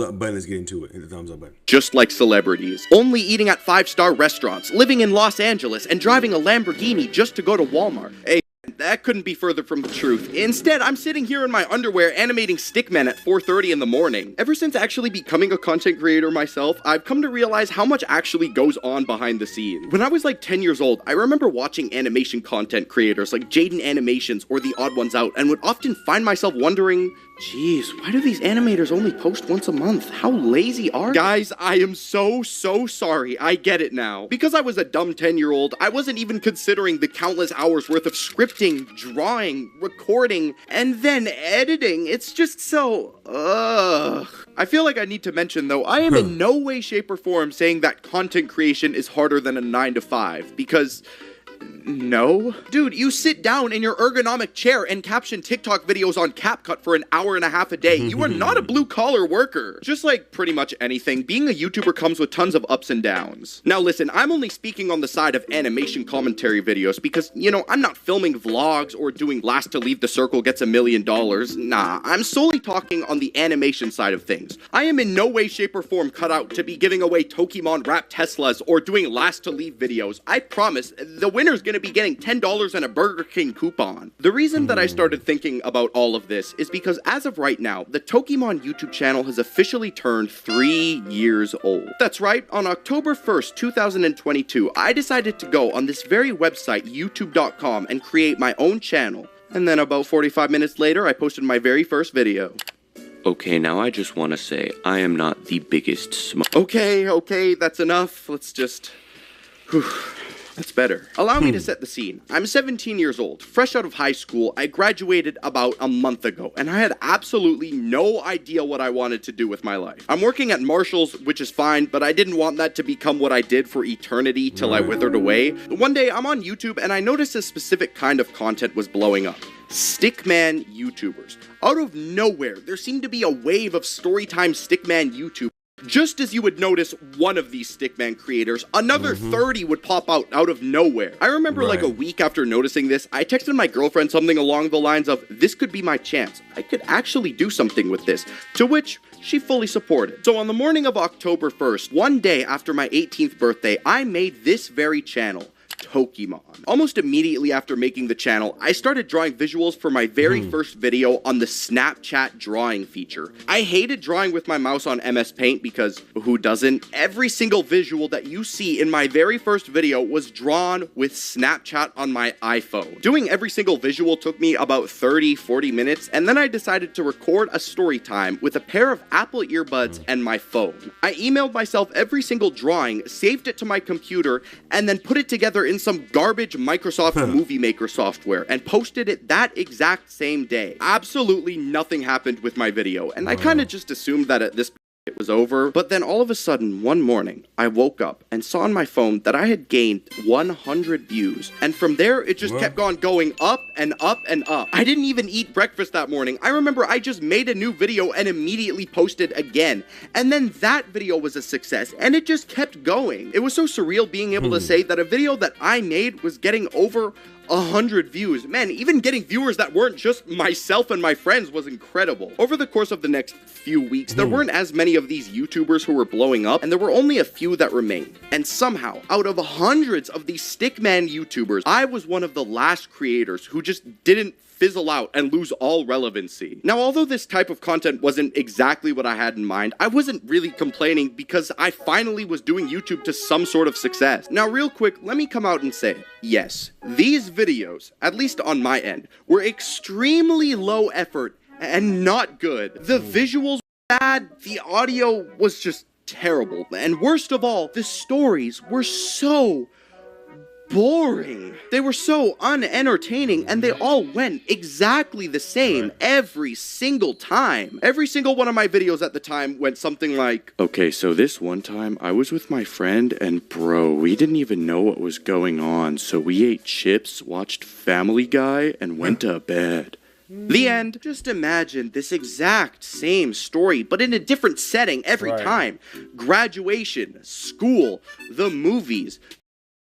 up button. Let's get into it. Hit the thumbs up button. Just like celebrities, only eating at 5-star restaurants, living in Los Angeles, and driving a Lamborghini just to go to Walmart. Hey, that couldn't be further from the truth. Instead, I'm sitting here in my underwear animating Stickman at 4:30 in the morning. Ever since actually becoming a content creator myself, I've come to realize how much actually goes on behind the scenes. When I was like 10 years old, I remember watching animation content creators like Jaden Animations or The Odd Ones Out and would often find myself wondering, geez, why do these animators only post once a month? How lazy are they? Guys, I am so sorry. I get it now. Because I was a dumb 10-year-old, I wasn't even considering the countless hours worth of scripting, drawing, recording, and then editing. It's just so, I feel like I need to mention though, I am in no way, shape, or form saying that content creation is harder than a 9-to-5, because no. Dude, you sit down in your ergonomic chair and caption TikTok videos on CapCut for an hour and a half a day. You are not a blue-collar worker. Just like pretty much anything, being a YouTuber comes with tons of ups and downs. Now listen, I'm only speaking on the side of animation commentary videos because, you know, I'm not filming vlogs or doing Last to Leave the Circle Gets $1 Million. Nah, I'm solely talking on the animation side of things. I am in no way, shape, or form cut out to be giving away Tokimon Wrap Teslas or doing Last to Leave videos. I promise, the winner's gonna be getting $10 and a Burger King coupon. The reason that I started thinking about all of this is because as of right now, the Tokimon YouTube channel has officially turned 3 years old. That's right, on October 1st, 2022, I decided to go on this very website, youtube.com, and create my own channel. And then about 45 minutes later, I posted my very first video. Okay, now I just want to say, I am not the biggest Okay, that's enough. Let's just... That's better. Allow me to set the scene. I'm 17 years old, fresh out of high school. I graduated about a month ago, and I had absolutely no idea what I wanted to do with my life. I'm working at Marshall's, which is fine, but I didn't want that to become what I did for eternity till I withered away. One day, I'm on YouTube, and I noticed a specific kind of content was blowing up. Stickman YouTubers. Out of nowhere, there seemed to be a wave of storytime Stickman YouTubers. Just as you would notice one of these Stickman creators, another 30 would pop out of nowhere. I remember like a week after noticing this, I texted my girlfriend something along the lines of, this could be my chance. I could actually do something with this. To which she fully supported. So on the morning of October 1st, one day after my 18th birthday, I made this very channel, Tokimon. Almost immediately after making the channel, I started drawing visuals for my very first video on the Snapchat drawing feature. I hated drawing with my mouse on MS Paint because who doesn't? Every single visual that you see in my very first video was drawn with Snapchat on my iPhone. Doing every single visual took me about 30-40 minutes, and then I decided to record a story time with a pair of Apple earbuds and my phone. I emailed myself every single drawing, saved it to my computer, and then put it together in some garbage Microsoft Movie Maker software and posted it that exact same day. Absolutely nothing happened with my video, and I kind of just assumed that at this point it was over. But then all of a sudden, one morning, I woke up and saw on my phone that I had gained 100 views. And from there, it just kept on going up and up and up. I didn't even eat breakfast that morning. I remember I just made a new video and immediately posted again. And then that video was a success, and it just kept going. It was so surreal being able to say that a video that I made was getting over 100 views. Man, even getting viewers that weren't just myself and my friends was incredible. Over the course of the next few weeks, there weren't as many of these YouTubers who were blowing up, and there were only a few that remained. And somehow, out of hundreds of these Stickman YouTubers, I was one of the last creators who just didn't fizzle out and lose all relevancy. Now, although this type of content wasn't exactly what I had in mind, I wasn't really complaining because I finally was doing YouTube to some sort of success. Now, real quick, let me come out and say it. Yes, these videos, at least on my end, were extremely low effort and not good. The visuals were bad, the audio was just terrible, and worst of all, the stories were so boring. They were so unentertaining, and they all went exactly the same every single time. Every single one of my videos at the time went something like, Okay, so this one time, I was with my friend, and bro, we didn't even know what was going on, so we ate chips, watched Family Guy, and went to bed. The end. Just imagine this exact same story, but in a different setting every time. Graduation, school, the movies,